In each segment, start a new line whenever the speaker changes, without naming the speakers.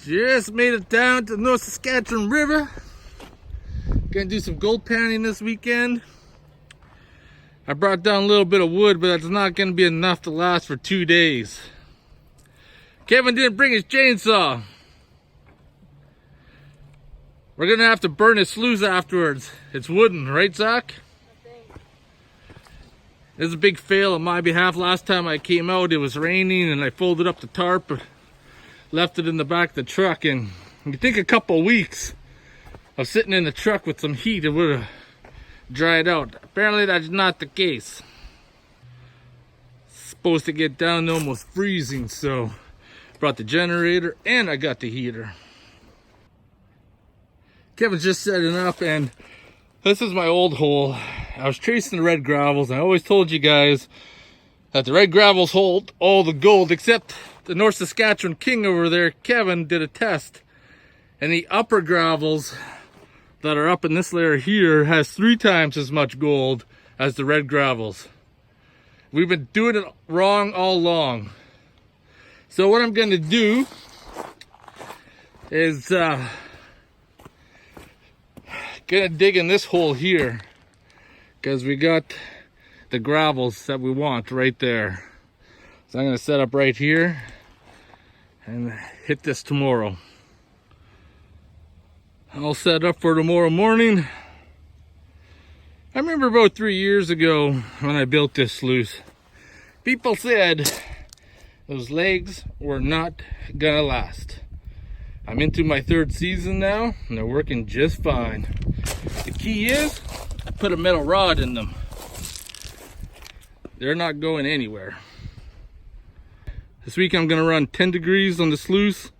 Just made it down to the North Saskatchewan River. Gonna do some gold panning this weekend. I brought down a little bit of wood, but that's not gonna be enough to last for 2 days. Kevin didn't bring his chainsaw. We're gonna have to burn his sluice afterwards. It's wooden, right, Zach? This is a big fail on my behalf. Last time I came out, it was raining and I folded up the tarp, left it in the back of the truck, and you think a couple weeks of sitting in the truck with some heat, it would have dried out. Apparently that's not the case. It's supposed to get down to almost freezing, so brought the generator and I got the heater. Kevin's just setting up, and this is my old hole. I was tracing the red gravels, and I always told you guys that the red gravels hold all the gold, except the North Saskatchewan King over there, Kevin, did a test. And the upper gravels that are up in this layer here has 3 times as much gold as the red gravels. We've been doing it wrong all along. So what I'm going to do is gonna dig in this hole here, because we got the gravels that we want right there. So I'm gonna set up right here and hit this tomorrow. I'll set up for tomorrow morning. I remember about 3 years ago when I built this sluice, people said those legs were not gonna last. I'm into my 3rd season now, and they're working just fine. The key is, I put a metal rod in them. They're not going anywhere. This week I'm gonna run 10 degrees on the sluice,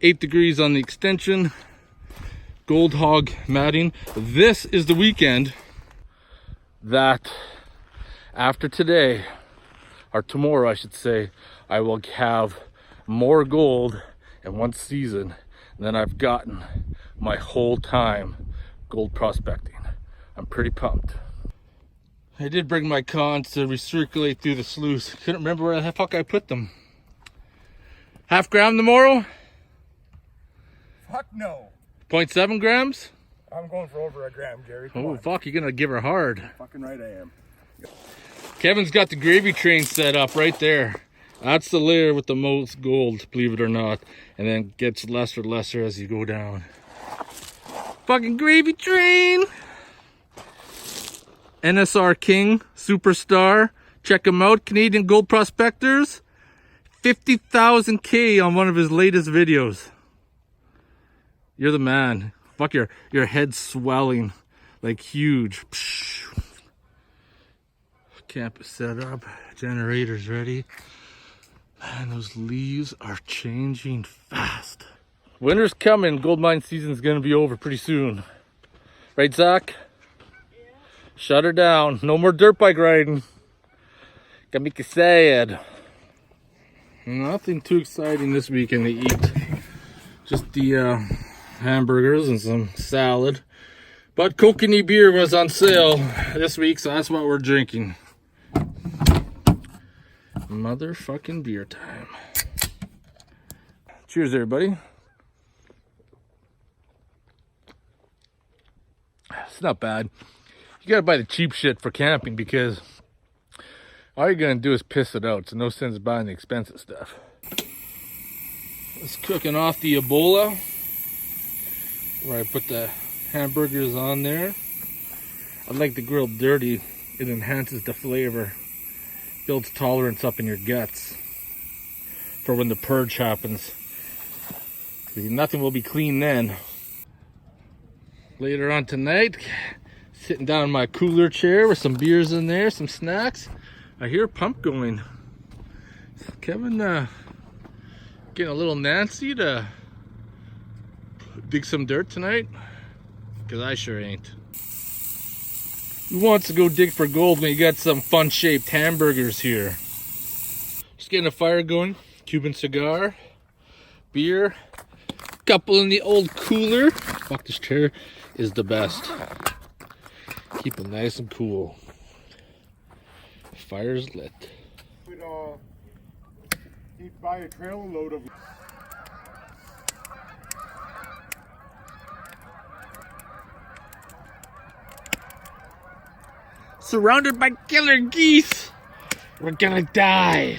8 degrees on the extension, gold hog matting. This is the weekend that after today, or tomorrow I should say, I will have more gold in one season than I've gotten my whole time gold prospecting. I'm pretty pumped. I did bring my cons to recirculate through the sluice. Couldn't remember where the fuck I put them. Half gram tomorrow?
Fuck no.
0.7 grams?
I'm going for over a gram, Jerry. Come
Oh
on.
fuck, you're gonna give her hard.
Fucking right I am.
Kevin's got the gravy train set up right there. That's the layer with the most gold, believe it or not. And then it gets lesser and lesser as you go down. Fucking gravy train! NSR King, superstar. Check him out, Canadian Gold Prospectors. 50,000 K on one of his latest videos. You're the man. Fuck, your head's swelling like huge. Psh. Camp is set up, generator's ready. Man, those leaves are changing fast. Winter's coming, gold mine season's gonna be over pretty soon. Right, Zach? Yeah. Shut her down. No more dirt bike riding. Gonna make you sad. Nothing too exciting this weekend to eat. Just the hamburgers and some salad. But kokanee beer was on sale this week, so that's what we're drinking. Motherfucking beer time. Cheers, everybody. It's not bad. You gotta buy the cheap shit for camping, because all you're gonna do is piss it out. So no sense buying the expensive stuff. It's cooking off the Ebola, where I put the hamburgers on there. I like the grill dirty. It enhances the flavor. Builds tolerance up in your guts for when the purge happens. Nothing will be clean then. Later on tonight, sitting down in my cooler chair with some beers in there, some snacks. I hear a pump going. Kevin getting a little Nancy to dig some dirt tonight? Because I sure ain't. Who wants to go dig for gold when you got some fun shaped hamburgers here? Just getting a fire going, Cuban cigar, beer, couple in the old cooler. Fuck, this chair is the best. Keep it nice and cool. Fire's lit.
We'd buy a trailer load of
Surrounded by killer geese. We're gonna die.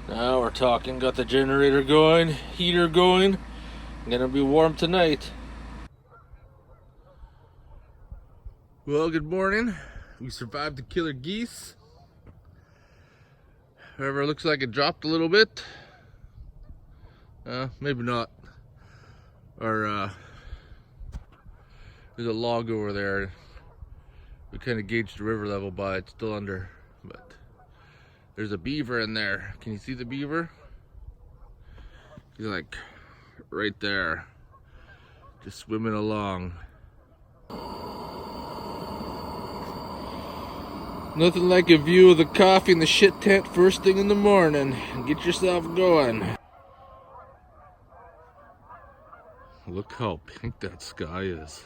Now we're talking. Got the generator going, heater going. Gonna be warm tonight. Well, good morning. We survived the killer geese. However, it looks like it dropped a little bit. Maybe not. Or there's a log over there. We kind of gauged the river level by it. It's still under, but there's a beaver in there. Can you see the beaver? He's like right there, just swimming along. Nothing like a view of the coffee in the shit tent first thing in the morning. Get yourself going. Look how pink that sky is.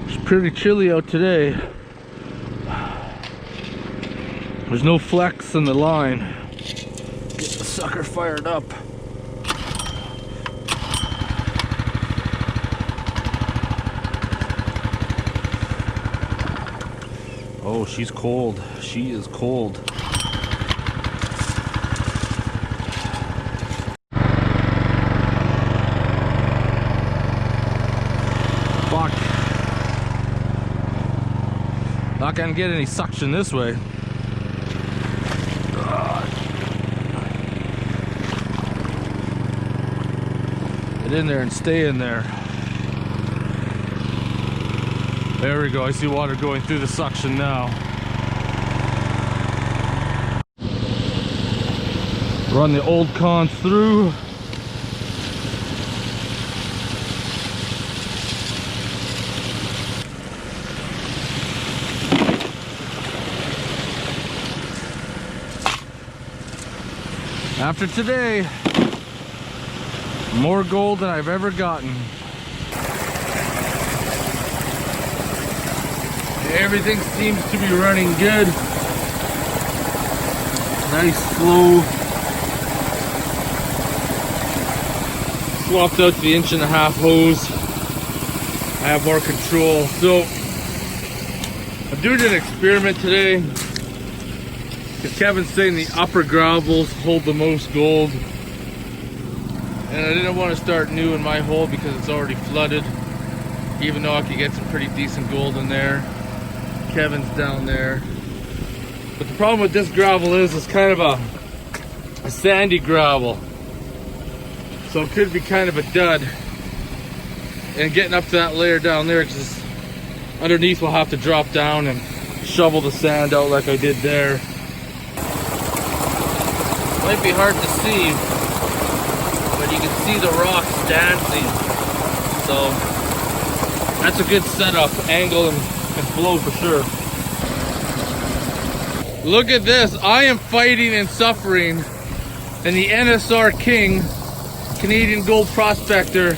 It's pretty chilly out today. There's no flex in the line. Get the sucker fired up. Oh, she's cold. She is cold. Fuck. Not gonna get any suction this way. Get in there and stay in there. There we go. I see water going through the suction now. Run the old cons through. After today, more gold than I've ever gotten. Everything seems to be running good. Nice slow. Swapped out the 1.5-inch hose. I have more control. So I'm doing an experiment today. Because Kevin's saying the upper gravels hold the most gold. And I didn't want to start new in my hole because it's already flooded. Even though I could get some pretty decent gold in there. Kevin's down there. But the problem with this gravel is it's kind of a sandy gravel. So it could be kind of a dud. And getting up to that layer down there, because underneath we'll have to drop down and shovel the sand out like I did there. Might be hard to see, but you can see the rocks dancing. So that's a good setup, angle and flow for sure. Look at this. I am fighting and suffering, and the NSR King, Canadian Gold Prospector,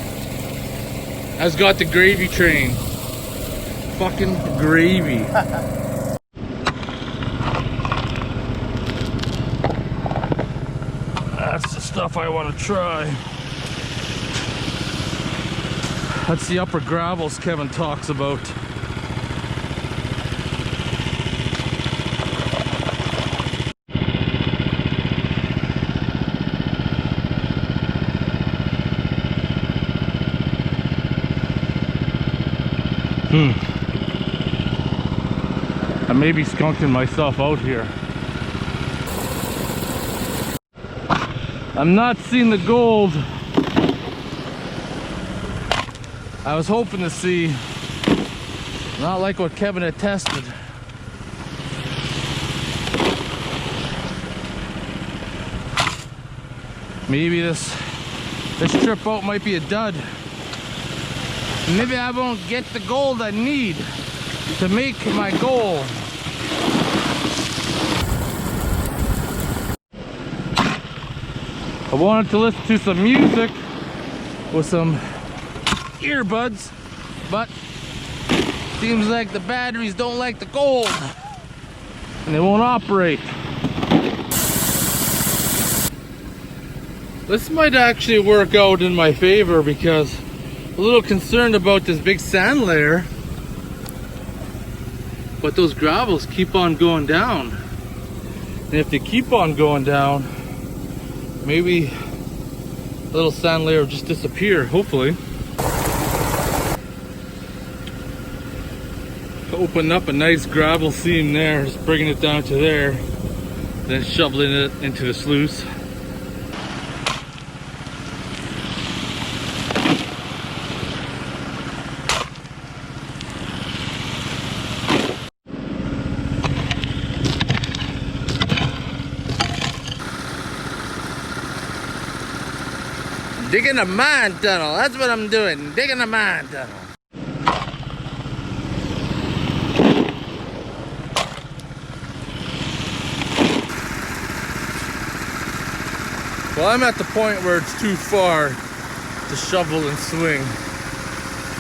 has got the gravy train. Fucking gravy. That's the stuff I want to try. That's the upper gravels Kevin talks about. I may be skunking myself out here. I'm not seeing the gold I was hoping to see. Not like what Kevin had tested. Maybe this trip out might be a dud. Maybe I won't get the gold I need to make my goal. I wanted to listen to some music with some earbuds, but seems like the batteries don't like the cold and they won't operate. This might actually work out in my favor because I'm a little concerned about this big sand layer, but those gravels keep on going down, and if they keep on going down, maybe a little sand layer will just disappear, hopefully. Open up a nice gravel seam there, just bringing it down to there, then shoveling it into the sluice. Digging a mine tunnel, that's what I'm doing, digging a mine tunnel. Well, I'm at the point where it's too far to shovel and swing,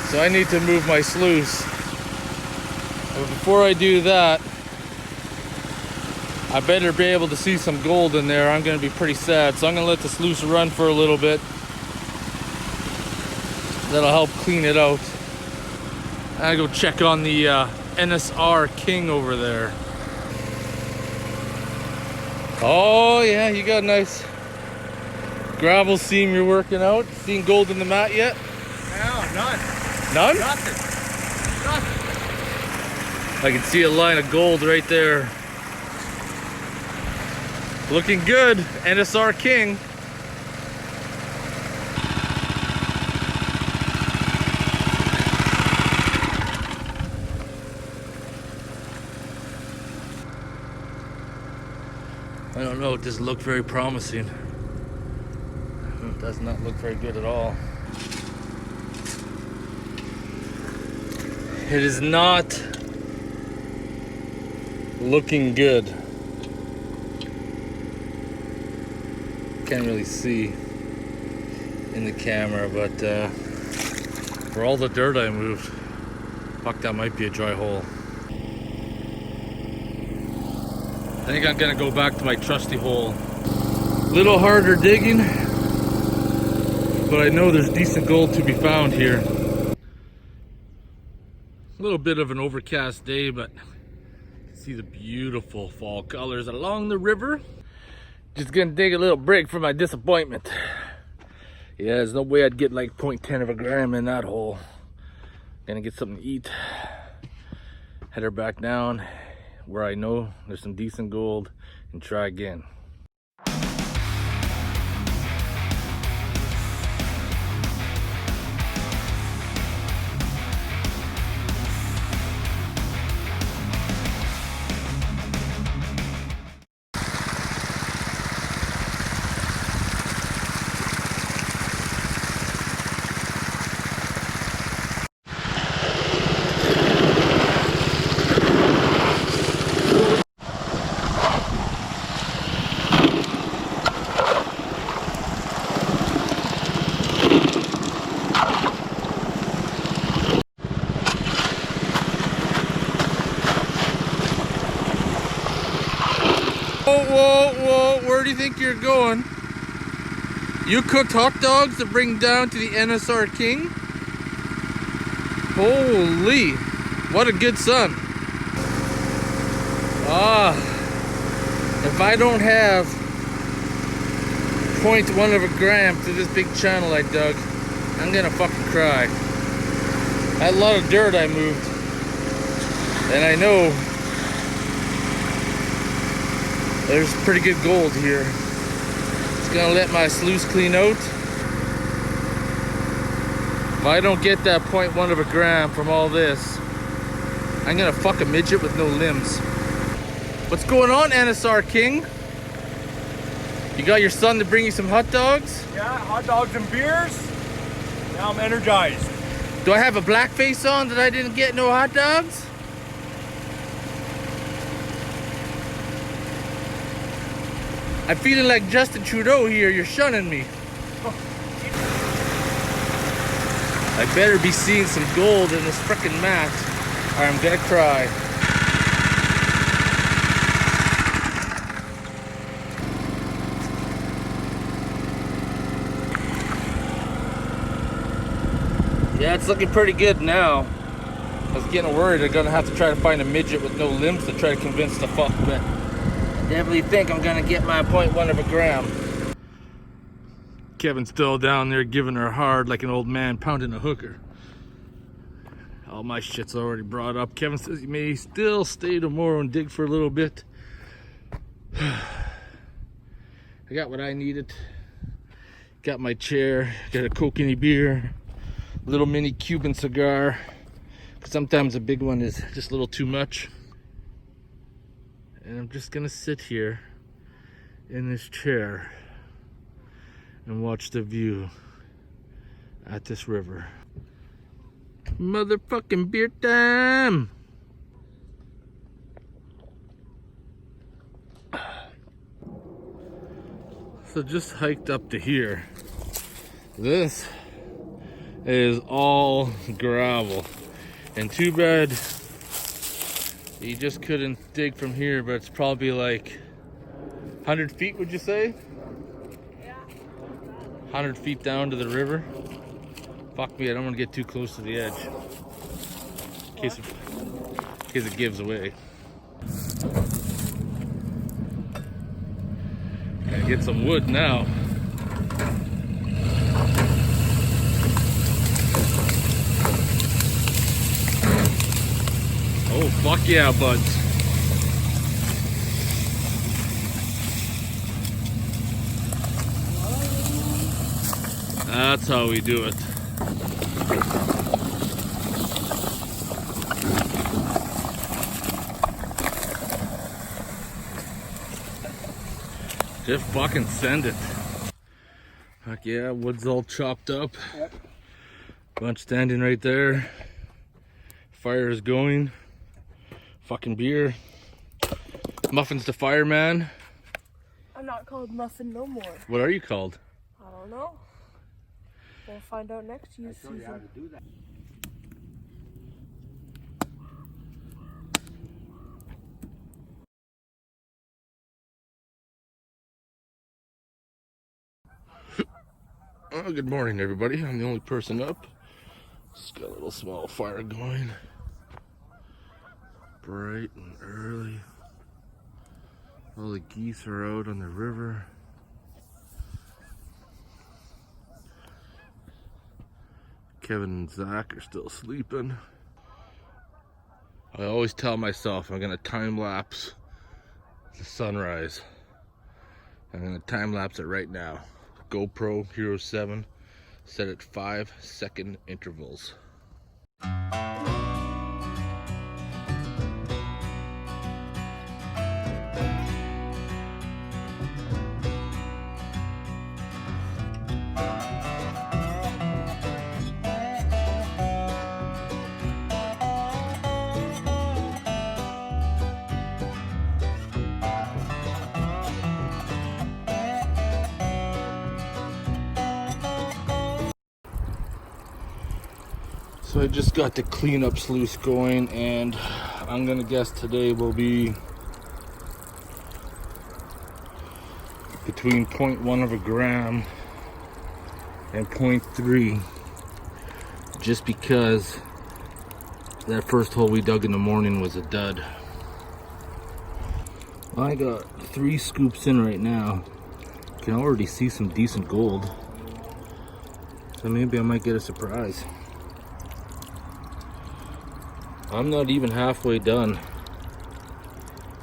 so I need to move my sluice. But before I do that, I better be able to see some gold in there. I'm gonna be pretty sad, so I'm gonna let the sluice run for a little bit. That'll help clean it out. I go check on the NSR King over there. Oh yeah, you got a nice gravel seam you're working out. Seen gold in the mat yet?
No, none.
None?
Nothing.
I can see a line of gold right there. Looking good, NSR King. I don't know, it doesn't look very promising. It does not look very good at all. It is not looking good. Can't really see in the camera, but for all the dirt I moved, fuck, that might be a dry hole. I think I'm gonna go back to my trusty hole. Little harder digging, but I know there's decent gold to be found here. A little bit of an overcast day, but you can see the beautiful fall colors along the river. Just gonna dig a little break for my disappointment. Yeah, there's no way I'd get like 0.10 of a gram in that hole. Gonna get something to eat. Head her back down where I know there's some decent gold and try again. Whoa, where do you think you're going? You cooked hot dogs to bring down to the NSR King? Holy, what a good son. If I don't have 0.1 of a gram to this big channel I dug, I'm gonna fucking cry. I had a lot of dirt I moved, and I know there's pretty good gold here. Just gonna let my sluice clean out. If I don't get that 0.1 of a gram from all this, I'm gonna fuck a midget with no limbs. What's going on, NSR King? You got your son to bring you some hot dogs?
Yeah, hot dogs and beers. Now I'm energized.
Do I have a black face on that I didn't get no hot dogs? I'm feeling like Justin Trudeau here. You're shunning me. I better be seeing some gold in this frickin' mat, or I'm gonna cry. Yeah, it's looking pretty good now. I was getting worried they're gonna have to try to find a midget with no limbs to try to convince the fuck, but I definitely think I'm gonna get my 0.1 of a gram. Kevin's still down there giving her hard like an old man pounding a hooker. All my shit's already brought up. Kevin says he may still stay tomorrow and dig for a little bit. I got what I needed. Got my chair, got a coconut beer, little mini Cuban cigar. Sometimes a big one is just a little too much. And I'm just gonna sit here in this chair and watch the view at this river. Motherfucking beer time! So just hiked up to here. This is all gravel. And too bad you just couldn't dig from here, but it's probably like 100 feet, would you say?
Yeah.
100 feet down to the river. Fuck me, I don't want to get too close to the edge. In case it gives away. Gotta get some wood now. Oh, fuck yeah, buds. That's how we do it. Just fucking send it. Fuck yeah, wood's all chopped up.
Yep.
Bunch standing right there. Fire is going. Fucking beer. Muffins to fireman.
I'm not called Muffin no more.
What are you called?
I don't know. We'll find out next year's season.
Oh, good morning, everybody. I'm the only person up. Just got a little small fire going. Bright and early. All the geese are out on the river. Kevin and Zach are still sleeping. I always tell myself I'm gonna time lapse the sunrise. I'm gonna time lapse it right now. GoPro Hero 7, set at 5-second intervals. So I just got the cleanup sluice going, and I'm gonna guess today will be between 0.1 of a gram and 0.3, just because that first hole we dug in the morning was a dud. I got 3 scoops in right now. Can already see some decent gold, so maybe I might get a surprise. I'm not even halfway done,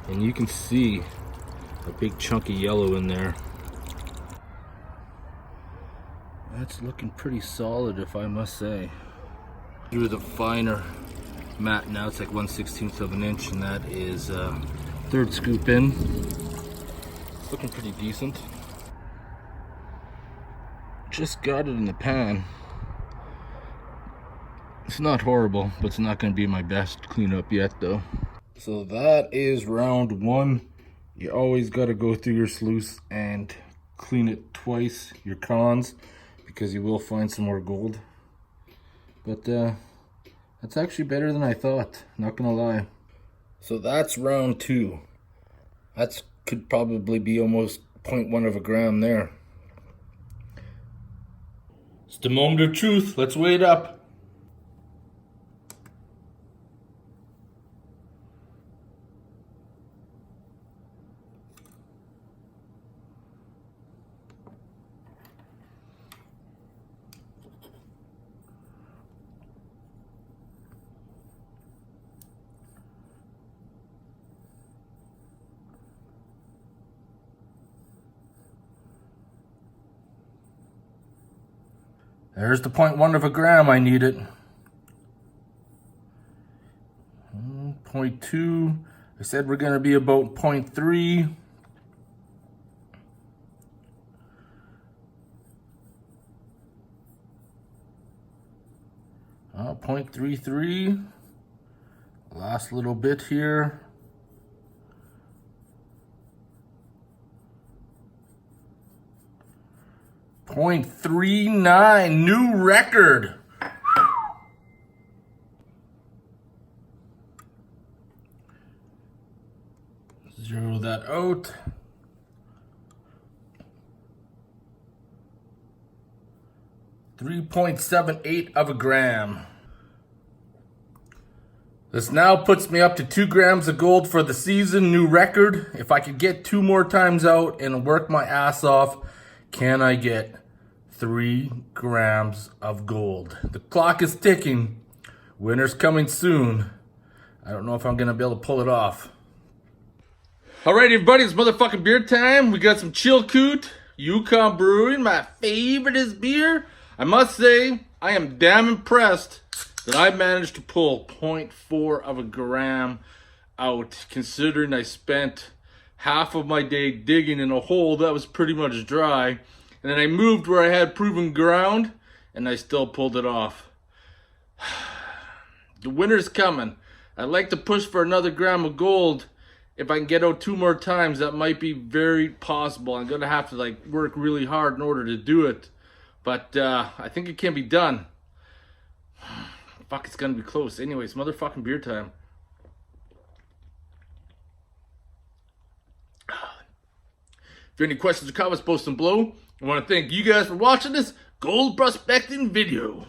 and you can see a big chunk of yellow in there. That's looking pretty solid, if I must say. Through the finer mat now, it's like 1/16 of an inch, and that is third scoop in. It's looking pretty decent. Just got it in the pan. It's not horrible, but it's not going to be my best cleanup yet, though. So that is round 1 You always got to go through your sluice and clean it twice, your cons, because you will find some more gold. But that's actually better than I thought, not gonna lie. So that's round 2. That's could probably be almost 0.1 of a gram there. It's the moment of truth. Let's weigh it up. There's the 0.1 of a gram I needed. 0.2. I said we're going to be about 0.3. Oh, 0.33. Last little bit here. 0.39, new record. Zero that out. .78 of a gram. This now puts me up to 2 grams of gold for the season, new record. If I could get 2 more times out and work my ass off, can I get 3 grams of gold? The clock is ticking. Winter's coming soon. I don't know if I'm gonna be able to pull it off. Alright everybody, it's motherfucking beer time. We got some Chilkoot, Yukon Brewing, my favorite beer. I must say, I am damn impressed that I managed to pull 0.4 of a gram out, considering I spent half of my day digging in a hole that was pretty much dry. And then I moved where I had proven ground, and I still pulled it off. The winter's coming. I'd like to push for another gram of gold. If I can get out 2 more times, that might be very possible. I'm gonna have to work really hard in order to do it. But I think it can be done. Fuck, it's gonna be close. Anyways, motherfucking beer time. If you have any questions or comments, post them below. I want to thank you guys for watching this gold prospecting video.